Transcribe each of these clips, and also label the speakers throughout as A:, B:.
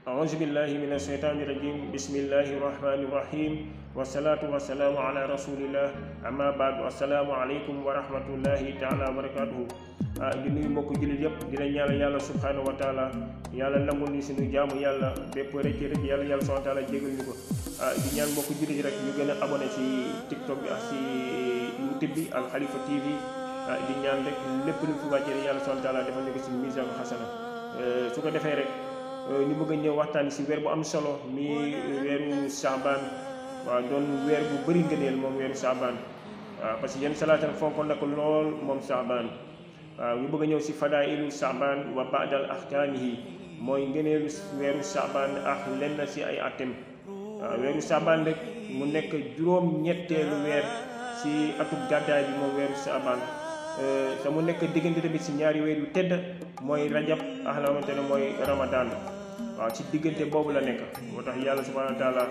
A: أعوذ بالله من الشيطان الرجيم بسم الله الرحمن الرحيم والصلاة والسلام على رسول الله أما بعد السلام عليكم ورحمة الله تعالى وبركاته di nuyu mbokk jullit yëpp di la ñaanal yàlla subhanahu wa taala yàlla nangul ni suñu jaamu yàlla bépp rëcc rek yàlla subhanahu wa taala jégal ñu ko di ñaan mbokk jullit rek ñu gën a abonné ci TikTok bi ak ci YouTube bi Al Khalifa TV di ñaan rek lépp lu fi wàccee yàlla subhanahu wa taala defal ñu ko ci misaan xasana su ko defee rek ñu bëgg a ñëw waxtaan ci weer bu am solo mi weeru Saabaan waaw doon weer bu bëri ngëneel moom weeru Saabaan waaw parce que yenn salaatam fonkoon na ko lool moom Saabaan waaw ñu bëgg a ñëw ci fadaa'ilu Saabaan wa ba'dal ahkaamihi mooy ngëneelu weeru Saabaan ak lenn ci ay atem waaw weeru Saabaan rek mu nekk juróom-ñetteelu weer ci atub gàddaay bi moom weeru Saabaan te mu nekk diggante tamit ci ñaari weer yu tedd mooy rajab ak la xamante ne mooy Ramadan waaw ci diggante boobu la nekk moo tax yàlla subhanahu wa taala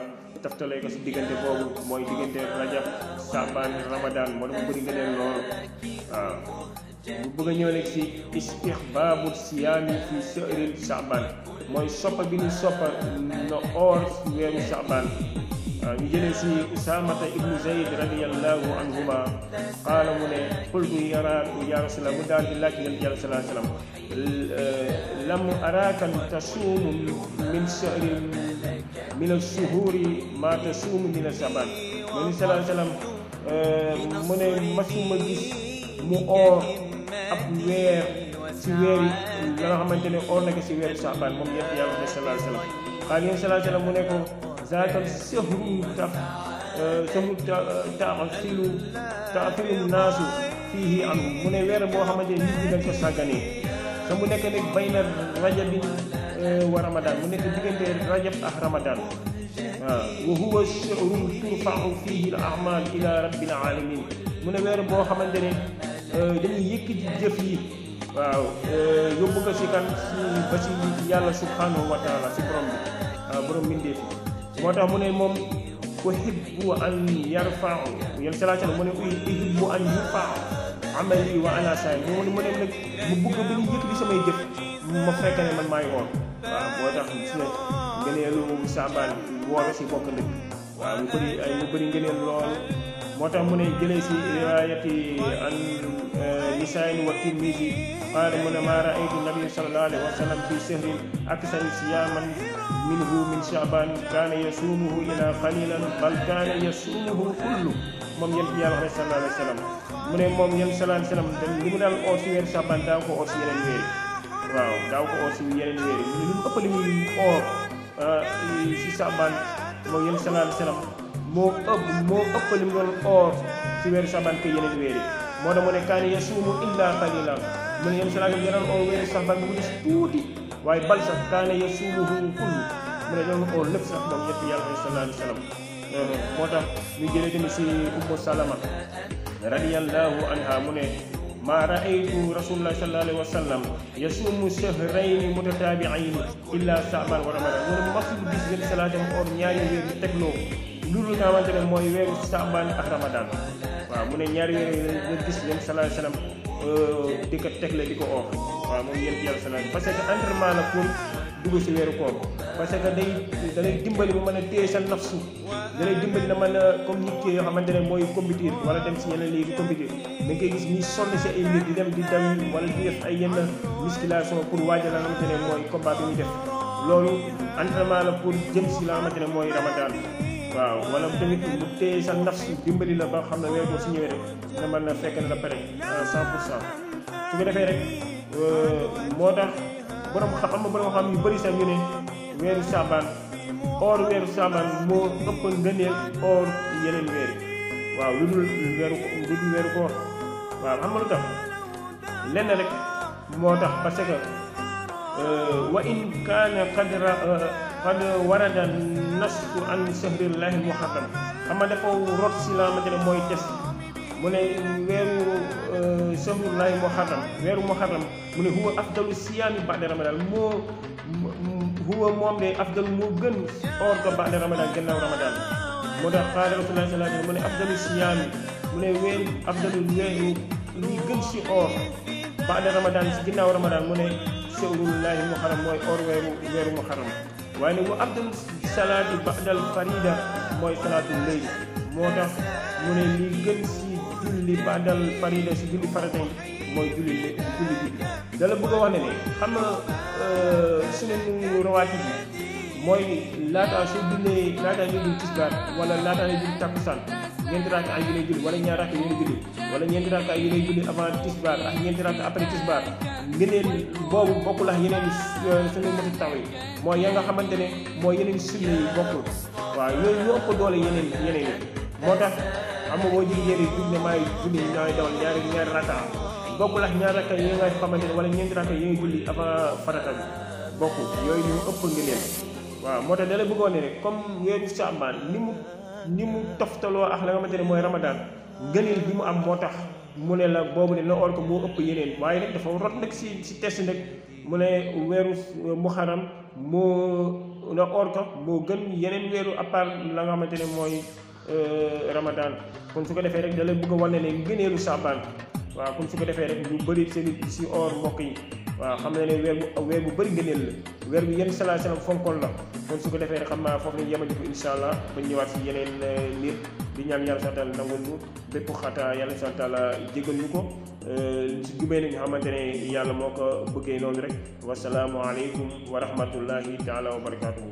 A: taftalee ko ci diggante boobu mooy diggante rajab Saabaan Ramadan moo tax mu bëri nga leen lool waaw bu bëgg a ñëw nag ci istihbaabu siyaami fi shahril Saabaan mooy soppa bi ñu soppa na oor weeru Saabaan waaw ñu jëlee ci Usaamata ibnu Zayd radiyallahu anhuma qaala mu ne qultu ya rasulallah mu daal di laaj yonent yàlla sallallahu alayhi wa sallam lam araaka tasuumu min shahrin min ash-shuhuri ma tasuumu min Saabaan mu ne sallallahu alayhi wa sallam mu ne masuma gis mu oor ab weer ci weer yi la nga xamante ne oor na ko ci weeru Saabaan moom yonent yàlla sallallahu alayhi wa sallam qaala yonent sallallahu alayhi wa sallam mu ne ko zaakal sahru taafilu naasu fiihi am mu ne weer boo xamante ne nit ñi dañ ko sàgganee te mu nekk nag bayna rajabin wa ramadan mu nekk diggante rajab ak ramadan waaw wa huwa shahrun turfa'u fiihi al a'maal ila rabbil alamin mu ne weer boo xamante ne dañuy yëkkati jëf yi waaw yóbbu ko ci kan ba ci yàlla subhanahu wa taala ci borom bi borom mbindeef moo tax mu ne moom uhibbu an yarfa'u yéen salaatu mu ne uhibbu an yarfa'u amali wa ana saa'im mu ne nag mu bëgg bi ñu yëkkati samay jëf ma fekk ne man maay woor waaw moo tax gis nga ngëneelu Saabaan woor ci bokk ndëkk waaw mu bëri ngëneel lool moo tax mu ne jëlee ci riwaayati an Nisaa'i wa Tirmidi qaala mu ne maa ra'aytu nabiyya sallallahu alayhi wa sallam fi shahrin aksara siyaaman minhu min Saabaan kaana yasuumuhu ilaa qaliilan bal kaana yasuumuhu kullu moom yéen yàlla sallallahu alayhi wa sallam mu ne moom yéen sallallahu alayhi wa sallam li mu daal oor ci weeru Saabaan daaw ko oor ci yeneen weer yi waaw daaw ko oor ci yeneen weer yi li mu ëpp li muy oor ci Saabaan moom yéen sallallahu alayhi wa sallam moo ëpp li mu doon oor ci weeru Saabaan ke yeneen weer yi moo tax mu ne kaana yasuumu illaa qaliilan mu ne yéen sallallahu alayhi wa sallam oor weeru Saabaan bu mu des tuuti waaye bal sax kaana yasuumuhu kullu mu ne doon oor lépp sax moom ñett yàlla sallallahu alayhi wa sallam moo tax ñu jëlee tamit ci Ummu Salama radiyallahu anha mu ne maa ra'aytu rasulullah sallallahu alayhi wa sallam yasuumu shahrayni mutataabi'ayni illa Saabaan wa Ramadan mu ne masul gis yéen salaatam oor ñaari weer yu tegloo loolu nga xamante ne mooy weeru Saabaan ak Ramadan waaw mu ne ñaari weer yi nga gis yéen sallallahu alayhi wa sallam di ko tegle di ko oor waaw moom yéen yàlla sallallahu parce que entraînement la pour dugg ci weeru koor parce que da lay dimbali ba mën a téye sa nafsu da lay dimbali na mën a comme nit ki yoo xamante ne mooy compétir wala dem ci yeneen léegi compétir da nga koy gis ñuy sonn ci ay mbir di dem wala di def ay yenn musculation pour waajal la nga xamante ne mooy combat bi ñuy def loolu entraînement la pour jëm ci la nga xamante ne mooy Ramadan waaw wala tamit bu téye sa nafsu dimbali la ba xam ne weer boo ci ñëwee rek nga mën na fekk na la pare 100% su ko defee rek moo tax borom xam yu bëri sax ñu ne weeru Saabaan or weeru Saabaan moo ëpp ngëneel or yeneen weer waaw lu dul weeru koor waaw xam nga lu tax lenn rek moo tax parce que wa in kaana qad warada nasu an shahrillahi muharram xam nga dafa rot si la xamante ne mooy test mu ne weeru shahrullahi muharram weeru muharram mu ne huwa afdalu siyaami ba'da Ramadan huwa moom de afdalu moo gën or ko ba'da Ramadan gannaaw Ramadan moo tax qaala rasulullah sallallahu alayhi wa sallam mu ne afdalu siyaami mu ne weeru afdalu weeru li gën si or ba'da Ramadan si ginnaaw Ramadan mu ne shahrullahi muharram mooy or weeru muharram waaye nag wa afdal salaati ba'dal farida mooy salaatul layl moo tax mu ne li gën si julli ba'dal farida si julli farata yi mooy julli dala bëgg a wax ne xam nga suñu rawaati bi mooy laataa soo jullee laataa ngay julli tisbaar wala laataa ngay julli takkusaan ñeenti rakka yi lay julli wala ñaar rakka yi lay julli wala ñeenti rakka yi lay julli avant tisbaar ak ñeenti rakka après tisbaar ngëneel boobu bokkul ak yeneen suñu mati taw yi mooy ya nga xamante ne mooy yeneen sunna yi bokkul waaw yooyu ñoo ëpp doole yeneen yi moo tax xam nga boo jigéen julli ne maay julli ñooy dawal ñaari rakka bokkul ak ñaar rakka yi nga xamante ne wala ñeenti rakka yi ngay julli avant farata bi bokkul yooyu ñu ëpp ngëneel waaw moo tax da la bëggoon ne rek comme weeru Saabaan ni mu toftaloo ak la nga xamante ne mooy Ramadan ngëneel bi mu am moo tax mu ne la boobu ne na or ko moo ëpp yeneen waaye nag dafa rot nag si test nag mu ne weeru Muharram moo na or ko moo gën yeneen weeru à part la nga xamante ne mooy Ramadan kon su ko defee rek da la bëgg a wane ne ngëneelu Saabaan waaw kon su ko defee rek ñu bëri seen si or mbokk yi waaw xam na ne weer bu bëri ngëneel la weer bi yenn salaa salaam fonkoon la kon su ko defee rek xam naa foofu lañu yemandi ko insha allah ba ñëwaat si yeneen mbir di ñaan yàlla subhaanahu wa taala nangul ñu bépp xataa yàlla subhaanahu wa taala jégal ñu ko si jubee na nga xamante ne yàlla moo ko bëggee noonu rek wasalaamu aleykum wa rahmatullahi taala wa barakatuhu